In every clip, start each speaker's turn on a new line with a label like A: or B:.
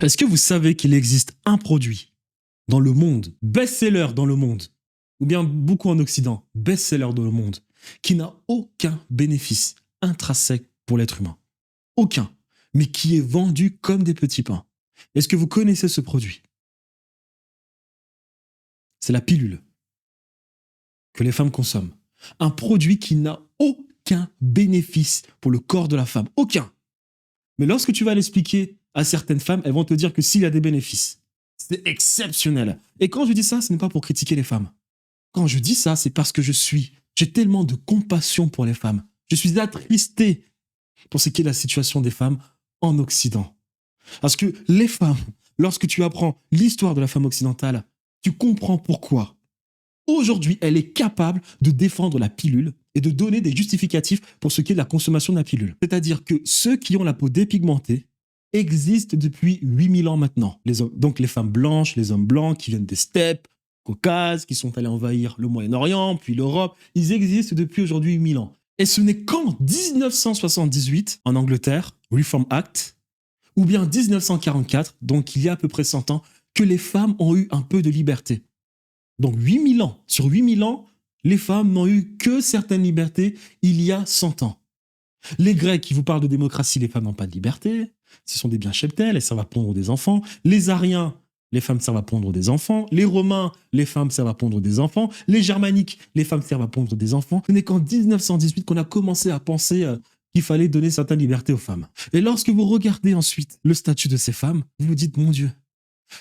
A: Est-ce que vous savez qu'il existe un produit dans le monde, best-seller dans le monde, ou bien beaucoup en Occident, best-seller dans le monde, qui n'a aucun bénéfice intrinsèque pour l'être humain? Aucun. Mais qui est vendu comme des petits pains. Est-ce que vous connaissez ce produit? C'est la pilule que les femmes consomment. Un produit qui n'a aucun bénéfice pour le corps de la femme. Aucun. Mais lorsque tu vas l'expliquer à certaines femmes, elles vont te dire que s'il y a des bénéfices, c'est exceptionnel. Et quand je dis ça, ce n'est pas pour critiquer les femmes. Quand je dis ça, c'est parce que j'ai tellement de compassion pour les femmes. Je suis attristé pour ce qui est la situation des femmes en Occident. Parce que les femmes, lorsque tu apprends l'histoire de la femme occidentale, tu comprends pourquoi. Aujourd'hui, elle est capable de défendre la pilule et de donner des justificatifs pour ce qui est de la consommation de la pilule. C'est-à-dire que ceux qui ont la peau dépigmentée existent depuis 8000 ans maintenant. Donc les femmes blanches, les hommes blancs qui viennent des steppes, Caucase, qui sont allés envahir le Moyen-Orient, puis l'Europe, ils existent depuis aujourd'hui 8000 ans. Et ce n'est qu'en 1978, en Angleterre, Reform Act, ou bien 1944, donc il y a à peu près 100 ans, que les femmes ont eu un peu de liberté. Donc 8000 ans, sur 8000 ans, les femmes n'ont eu que certaines libertés il y a 100 ans. Les Grecs qui vous parlent de démocratie, les femmes n'ont pas de liberté, ce sont des biens cheptels, elles servent à pondre des enfants. Les Ariens, les femmes servent à pondre des enfants. Les Romains, les femmes servent à pondre des enfants. Les Germaniques, les femmes servent à pondre des enfants. Ce n'est qu'en 1918 qu'on a commencé à penser qu'il fallait donner certaines libertés aux femmes. Et lorsque vous regardez ensuite le statut de ces femmes, vous vous dites, mon Dieu,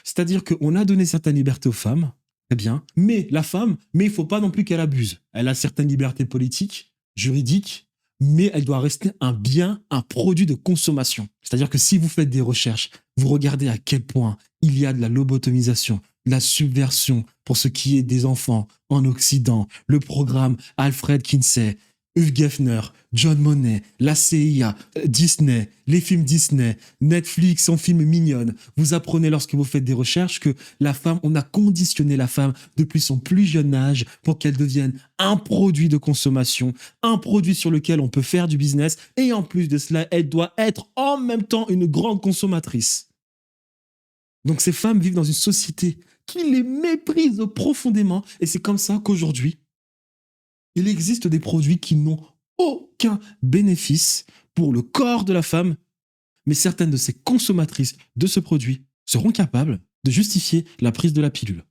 A: c'est-à-dire qu'on a donné certaines libertés aux femmes, très bien, mais la femme, il ne faut pas non plus qu'elle abuse. Elle a certaines libertés politiques, juridiques, mais elle doit rester un bien, un produit de consommation. C'est-à-dire que si vous faites des recherches, vous regardez à quel point il y a de la lobotomisation, de la subversion pour ce qui est des enfants en Occident, le programme Alfred Kinsey, Hugh Geffner, John Monet, la CIA, Disney, les films Disney, Netflix, son film Mignonne. Vous apprenez lorsque vous faites des recherches que la femme, on a conditionné la femme depuis son plus jeune âge pour qu'elle devienne un produit de consommation, un produit sur lequel on peut faire du business et en plus de cela, elle doit être en même temps une grande consommatrice. Donc ces femmes vivent dans une société qui les méprise profondément et c'est comme ça qu'aujourd'hui, il existe des produits qui n'ont aucun bénéfice pour le corps de la femme, mais certaines de ces consommatrices de ce produit seront capables de justifier la prise de la pilule.